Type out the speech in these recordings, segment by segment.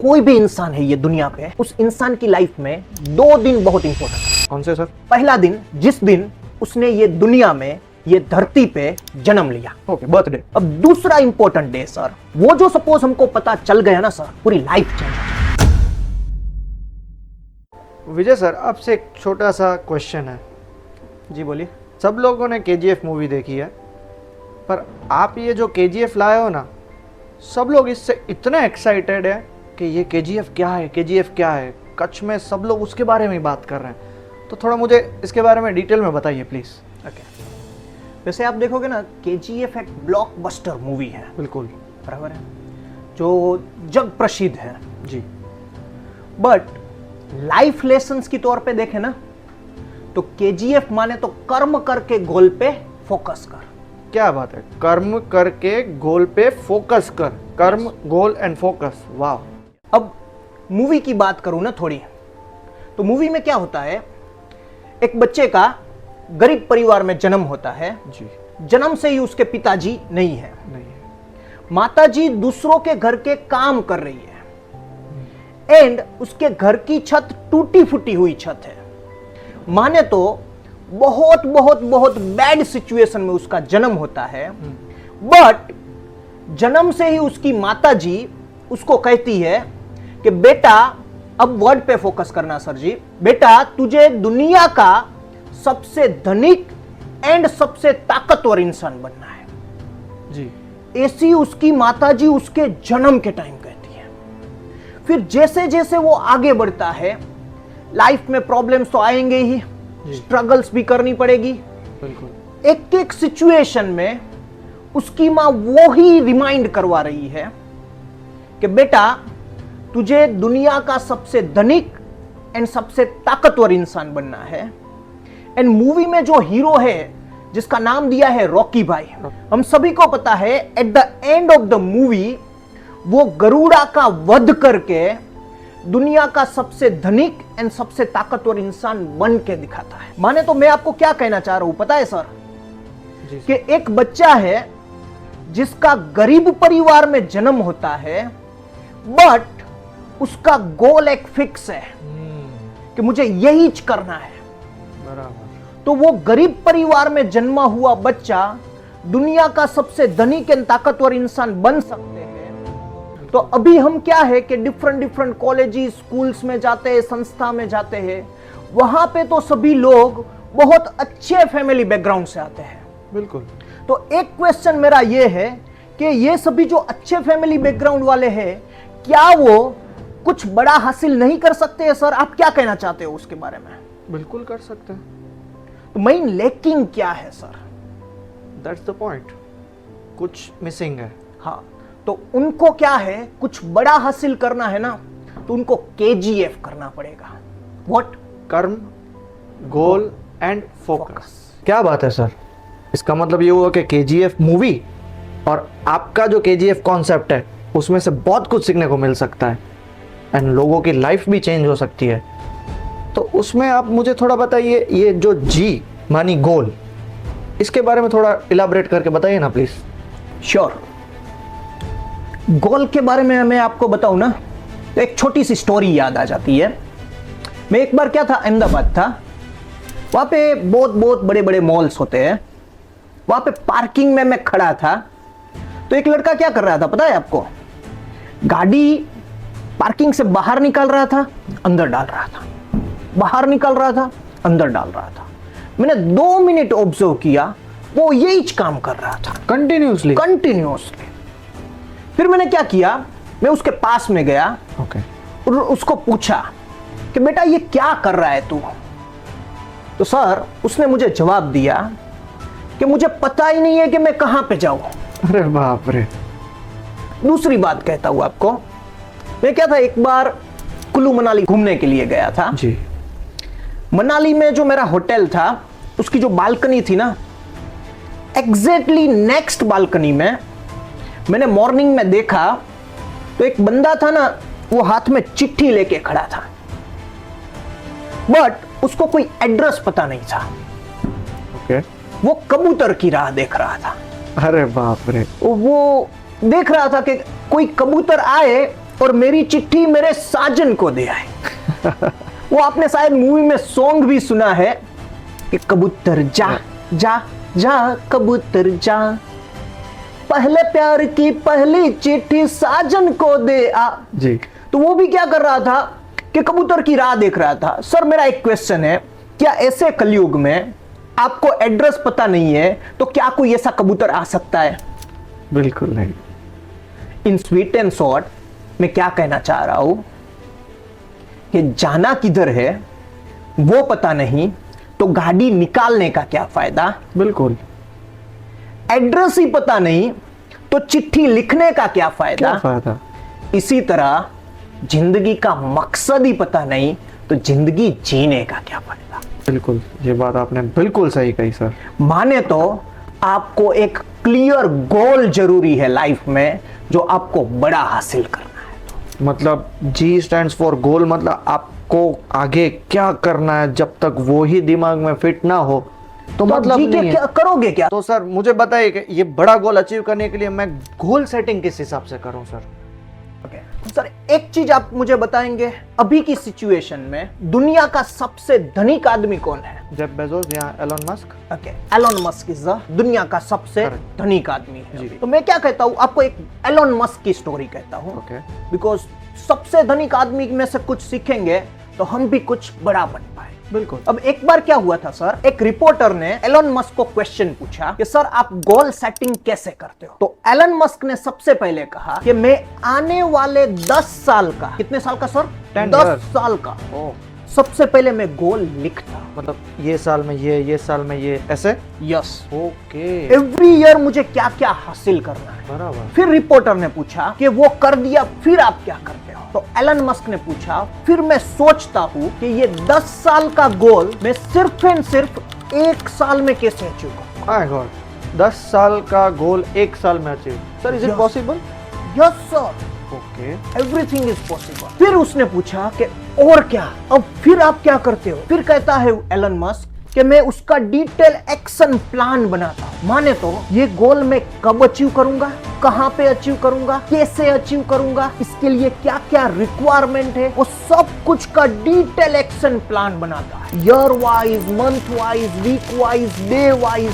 कोई भी इंसान है ये दुनिया पे, उस इंसान की लाइफ में 2 दिन बहुत इंपॉर्टेंट है। कौन से सर? पहला दिन जिस दिन उसने ये दुनिया में, ये धरती पे जन्म लिया, ओके, बर्थडे। अब दूसरा इंपॉर्टेंट डे सर, वो जो सपोज हमको पता चल गया ना सर, पूरी लाइफ चेंज। विजय सर, आपसे एक छोटा सा क्वेश्चन है। जी बोलिए। सब लोगों ने केजीएफ मूवी देखी है, पर आप ये जो केजीएफ लाए हो ना, सब लोग इससे इतने एक्साइटेड है कि ये केजीएफ क्या है, केजीएफ क्या है। कच्छ में सब लोग उसके बारे में ही बात कर रहे हैं, तो थोड़ा मुझे इसके बारे में डिटेल में बताइए प्लीज़। ओके, वैसे आप देखोगे ना, केजीएफ एक ब्लॉकबस्टर मूवी है, बिल्कुल बराबर है, जो जग प्रसिद्ध है जी। बट लाइफ लेसन्स की तौर पे देखें ना, तो केजीएफ माने तो कर्म करके गोल पे फोकस कर। क्या बात है, कर्म करके गोल पे फोकस कर। कर्म, गोल एंड फोकस, वाह। अब मूवी की बात करूं ना थोड़ी, तो मूवी में क्या होता है, एक बच्चे का गरीब परिवार में जन्म होता है जी। जन्म से ही उसके पिताजी नहीं है, माताजी दूसरों के घर के काम कर रही है एंड उसके घर की छत टूटी फूटी हुई छत है। माने तो बहुत बहुत बहुत बैड सिचुएशन में उसका जन्म होता है, बट जन्म से ही उसकी माताजी उसको कहती है कि बेटा, अब वर्ड पे फोकस करना सर जी, बेटा तुझे दुनिया का सबसे धनिक एंड सबसे ताकतवर इंसान बनना है जी। ऐसी उसकी माताजी उसके जन्म के टाइम कहती है। फिर जैसे जैसे वो आगे बढ़ता है, लाइफ में प्रॉब्लम्स तो आएंगे ही, स्ट्रगल्स भी करनी पड़ेगी। बिल्कुल। एक एक सिचुएशन में उसकी मां वो ही रिमाइंड करवा रही है कि बेटा तुझे दुनिया का सबसे धनिक एंड सबसे ताकतवर इंसान बनना है। एंड मूवी में जो हीरो है जिसका नाम दिया है रॉकी भाई, हम सभी को पता है at the end of the movie वो गरुड़ा का वध करके दुनिया का सबसे धनिक एंड सबसे ताकतवर इंसान बन के दिखाता है। माने तो मैं आपको क्या कहना चाह रहा हूं पता है सर, कि एक बच्चा है जिसका गरीब परिवार में जन्म होता है, बट उसका गोल एक फिक्स है कि मुझे यही करना है। बराबर। तो वो गरीब परिवार में जन्मा हुआ बच्चा दुनिया का सबसे धनिक एंड ताकतवर इंसान बन सकते हैं। तो अभी हम क्या है कि डिफरेंट डिफरेंट कॉलेजेस, स्कूल्स में जाते हैं, संस्था में जाते हैं, वहां पे तो सभी लोग बहुत अच्छे फैमिली बैकग्राउंड से आते हैं। बिल्कुल। तो एक क्वेश्चन मेरा ये है कि ये सभी जो अच्छे फैमिली बैकग्राउंड वाले हैं, क्या वो कुछ बड़ा हासिल नहीं कर सकते हैं सर? आप क्या कहना चाहते हो उसके बारे में? बिल्कुल कर सकते हैं। तो मेन लैकिंग क्या है सर? दैट्स द पॉइंट, कुछ मिसिंग है। हाँ, तो उनको क्या है, कुछ बड़ा हासिल करना है ना, तो उनको केजीएफ करना पड़ेगा। व्हाट? कर्म, गोल एंड फोकस। क्या बात है सर, इसका मतलब ये हुआ कि केजीएफ मूवी और आपका जो केजीएफ कॉन्सेप्ट है उसमें से बहुत कुछ सीखने को मिल सकता है एंड लोगों की लाइफ भी चेंज हो सकती है। तो उसमें आप मुझे थोड़ा बताइए, ये जो जी मानी गोल, इसके बारे में थोड़ा इलाबरेट करके बताइए ना प्लीज। श्योर। गोल के बारे में मैं आपको बताऊं ना, तो एक छोटी सी स्टोरी याद आ जाती है। मैं एक बार क्या था, अहमदाबाद था, वहां पे बहुत बहुत बड़े बड़े मॉल्स होते हैं, वहां पे पार्किंग में मैं खड़ा था, तो एक लड़का क्या कर रहा था पता है आपको? गाड़ी पार्किंग से बाहर निकाल रहा था, अंदर डाल रहा था, बाहर निकाल रहा था, अंदर डाल रहा था। मैंने 2 मिनट ऑब्जर्व किया, वो यही काम कर रहा था कंटिन्यूसली। फिर मैंने क्या किया, मैं उसके पास में गया और उसको पूछा कि बेटा ये क्या कर रहा है तू? तो सर उसने मुझे जवाब दिया कि मुझे पता ही नहीं है कि मैं कहां पे जाऊं। अरे बाप रे। दूसरी बात कहता हूं आपको, मैं क्या था, एक बार कुल्लू मनाली घूमने के लिए गया था जी। मनाली में जो मेरा होटल था, उसकी जो बालकनी थी ना, एग्जैक्टली नेक्स्ट बालकनी में मैंने मॉर्निंग में देखा तो एक बंदा था ना, वो हाथ में चिट्ठी लेके खड़ा था, बट उसको कोई एड्रेस पता नहीं था। ओके। वो कबूतर की राह देख रहा था। अरे बाप रे। वो देख रहा था कि कोई कबूतर आए और मेरी चिट्ठी मेरे साजन को दे आए। वो आपने शायद मूवी में सॉन्ग भी सुना है कि कबूतर जा जा जा कबूतर जा, पहले प्यार की पहली चिट्ठी साजन को दे आ। जी। तो वो भी क्या कर रहा था कि कबूतर की राह देख रहा था। सर मेरा एक क्वेश्चन है, क्या ऐसे कलयुग में आपको एड्रेस पता नहीं है तो क्या कोई ऐसा कबूतर आ सकता है? बिल्कुल नहीं। इन स्वीट एंड शॉर्ट मैं क्या कहना चाह रहा हूं कि जाना किधर है वो पता नहीं तो गाड़ी निकालने का क्या फायदा। बिल्कुल। एड्रेस ही पता नहीं तो चिट्ठी लिखने का क्या फायदा। क्या फायदा। इसी तरह जिंदगी का मकसद ही पता नहीं तो जिंदगी जीने का क्या फायदा। बिल्कुल, ये बात आपने बिल्कुल सही कही सर। माने तो आपको एक क्लियर गोल जरूरी है लाइफ में जो आपको बड़ा हासिल करना है। मतलब जी स्टैंड्स फॉर गोल, मतलब आपको आगे क्या करना है जब तक वो ही दिमाग में फिट ना हो तो मतलब जी नहीं है। क्या करोगे क्या? तो सर मुझे बताइए कि ये बड़ा गोल अचीव करने के लिए मैं गोल सेटिंग किस हिसाब से करूं सर? सर एक चीज आप मुझे बताएंगे, अभी की सिचुएशन में दुनिया का सबसे धनिक आदमी कौन है? जेफ बेजोस या Elon Musk? Okay, Elon Musk is दुनिया का सबसे Correct. धनिक आदमी है। जी। तो मैं क्या कहता हूँ, आपको एक एलन मस्क की स्टोरी कहता हूँ। ओके। बिकॉज सबसे धनिक आदमी में से कुछ सीखेंगे तो हम भी कुछ बड़ा बन पाए। बिल्कुल। अब एक बार क्या हुआ था सर, एक रिपोर्टर ने एलन मस्क को क्वेश्चन पूछा कि सर आप गोल सेटिंग कैसे करते हो? तो एलन मस्क ने सबसे पहले कहा कि मैं आने वाले 10 साल का, कितने साल का सर? 10 10 years. साल का ओह, सबसे पहले मैं गोल लिखता। मतलब ये साल में ये साल में ये, ऐसे? यस। ओके। एवरी ईयर मुझे क्या क्या हासिल करना है। बराबर। फिर रिपोर्टर ने पूछा कि वो कर दिया, फिर आप क्या करते हो? तो एलन मस्क ने पूछा, फिर मैं सोचता हूँ कि ये 10 साल का गोल मैं सिर्फ एंड सिर्फ 1 साल में कैसे अचीव करूँ। माय गॉड, 10 साल का गोल 1 साल में achieve. Sir is it Yes. Possible? Yes sir, okay. Everything is possible. फिर उसने पूछा कि और क्या, अब फिर आप क्या करते हो? फिर कहता है एलन मस्क कि मैं उसका डिटेल एक्शन प्लान बनाता हूं। माने तो ये गोल मैं कब अचीव करूंगा, कहां पे अचीव करूंगा, कैसे अचीव करूंगा, इसके लिए क्या क्या रिक्वायरमेंट है, वो सब कुछ का डिटेल एक्शन प्लान बनाता है। Year wise, month wise, week wise, day wise,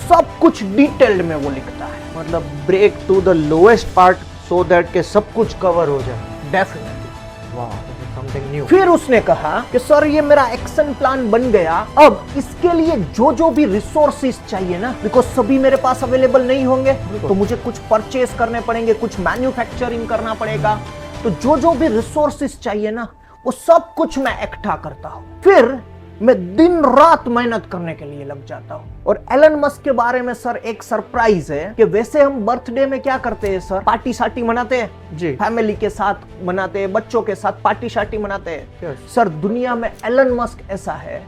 सब कुछ डिटेल्ड में वो लिखता है। मतलब break to the lowest part so that के सब कुछ कवर हो जाए। डेफिनेटली। वाह, समथिंग न्यू। फिर उसने कहा कि सर ये मेरा एक्शन प्लान बन गया, अब इसके लिए जो जो भी रिसोर्सेज चाहिए ना, बिकॉज सभी मेरे पास अवेलेबल नहीं होंगे तो मुझे कुछ परचेस करने पड़ेंगे, कुछ मैन्युफैक्चरिंग करना पड़ेगा। तो जो जो भी रिसोर्सेज चाहिए ना वो सब कुछ मैं इकट्ठा करता हूं। फिर मैं दिन रात मेहनत करने के लिए लग जाता हूं। और एलन मस्क के बारे में सर एक सरप्राइज है कि वैसे हम बर्थडे में क्या करते हैं सर, पार्टी शार्टी मनाते हैं जी। फैमिली के साथ मनाते हैं, बच्चों के साथ पार्टी शार्टी मनाते हैं। Yes. सर दुनिया में एलन मस्क ऐसा है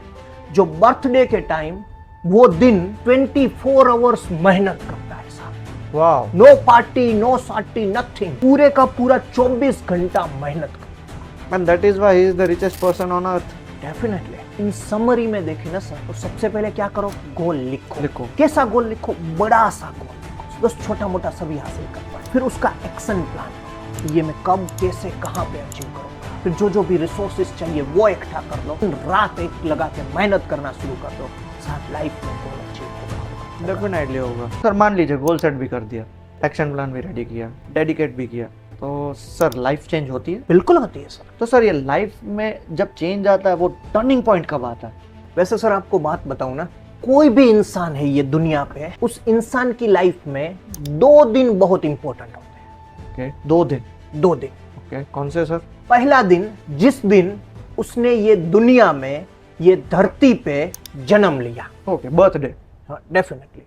जो बर्थडे के टाइम वो दिन 24 आवर्स मेहनत करता है sir. Wow. No party, no shorty, nothing, पूरे का पूरा 24 घंटा मेहनत करता and that is why he is the richest person on earth. है। डेफिनेटली। इन समरी में देखें ना सर, तो सबसे पहले क्या करो, गोल लिखो। लिखो। कैसा गोल लिखो? बड़ा सा गोल लिखो, बस छोटा मोटा सभी हासिल कर पाए। फिर उसका एक्शन प्लान, ये मैं कब, कैसे, कहां पे अचीव करूंगा। फिर जो जो भी रिसोर्सेज चाहिए वो इकट्ठा कर लो, दिन रात एक लगा के मेहनत करना शुरू कर दो, साथ लाइफ में गोल अचीव होगा। डेफिनेटली होगा सर। मान लीजिए गोल सेट भी कर दिया, एक्शन प्लान भी रेडी किया, डेडिकेट भी किया, तो सर लाइफ चेंज होती है? बिल्कुल होती है सर। तो सर ये लाइफ में जब चेंज आता है वो टर्निंग पॉइंट कब आता है? वैसे सर आपको बात बताऊं ना, कोई भी इंसान है ये दुनिया पे, उस इंसान की लाइफ में 2 दिन बहुत इंपॉर्टेंट होते हैं। ओके, 2 दिन। 2 दिन। ओके, कौन से सर? पहला दिन जिस दिन उसने ये दुनिया में, ये धरती पे जन्म लिया। Okay, birthday. डेफिनेटली।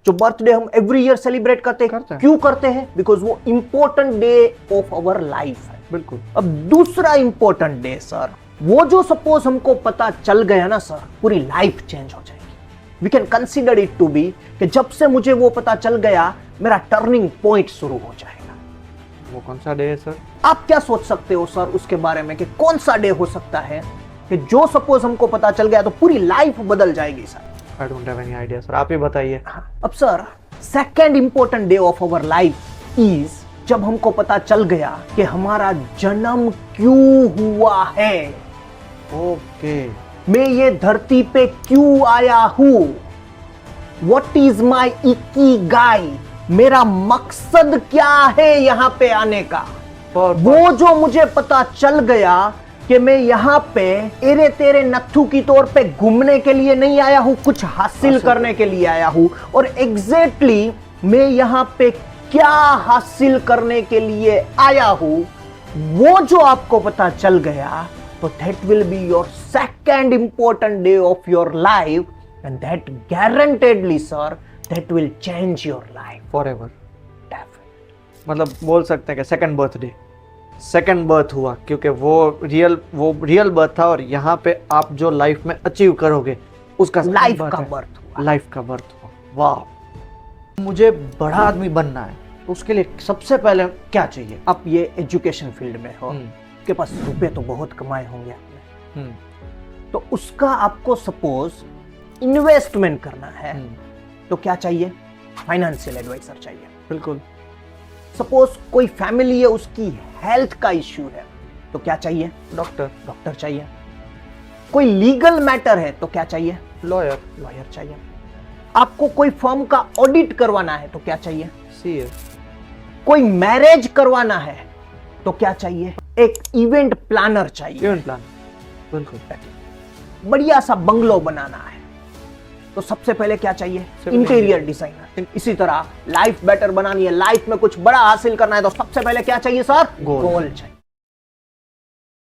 जो बर्थडे हम एवरी ईयर सेलिब्रेट करते हैं, क्यों करते हैं? बिकॉज वो important day of our life है। बिल्कुल। अब दूसरा इंपॉर्टेंट डे सर, वो जो सपोज हमको पता चल गया ना सर, पूरी लाइफ चेंज हो जाएगी। We can consider it to be कि जब से मुझे वो पता चल गया मेरा टर्निंग पॉइंट शुरू हो जाएगा। वो कौन सा डे है सर? आप क्या सोच सकते हो सर उसके बारे में कि कौन सा डे हो सकता है कि जो सपोज हमको पता चल गया तो पूरी लाइफ बदल जाएगी sir? I don't have any idea sir, आप ही बताइए। अब sir second important day of our life is जब हमको पता चल गया कि हमारा जन्म क्यों हुआ है, ओके, मैं ये धरती पे क्यों आया हूं, व्हाट इज माई इकिगाई, मेरा मकसद क्या है यहां पे आने का, वो जो मुझे पता चल गया कि मैं यहां पे एरे तेरे नत्थु की तौर पे घूमने के लिए नहीं आया हूं, कुछ हासिल करने के लिए आया हूं, और एग्जैक्टली मैं यहां पे क्या हासिल करने के लिए आया हूं, वो जो आपको पता चल गया, तो that will be your second important day of your life, and that guaranteedly sir that will change your life forever. मतलब बोल सकते हैं कि सेकंड बर्थ हुआ, क्योंकि वो रियल बर्थ था, और यहाँ पे आप जो लाइफ में अचीव करोगे उसका लाइफ का बर्थ हुआ। लाइफ का बर्थ हुआ। वाह, मुझे बड़ा आदमी बनना है, तो उसके लिए सबसे पहले क्या चाहिए? आप ये एजुकेशन फील्ड में हो, आपके पास रुपए तो बहुत कमाए होंगे आपने, तो उसका आपको सपोज इन्वेस्टमेंट करना है, तो क्या चाहिए? फाइनेंशियल एडवाइजर चाहिए। बिल्कुल। सपोज कोई फैमिली है, उसकी हेल्थ का इश्यू है, तो क्या चाहिए? डॉक्टर चाहिए। कोई लीगल मैटर है तो क्या चाहिए? लॉयर चाहिए। आपको कोई फर्म का ऑडिट करवाना है तो क्या चाहिए? सीए। कोई मैरिज करवाना है तो क्या चाहिए? एक इवेंट प्लानर चाहिए। बिल्कुल। बढ़िया सा बंगलो बनाना है तो सबसे पहले क्या चाहिए? Interior designer. इसी तरह लाइफ बेटर बनानी है, लाइफ में कुछ बड़ा हासिल करना है, तो सबसे पहले क्या चाहिए सर? गोल चाहिए।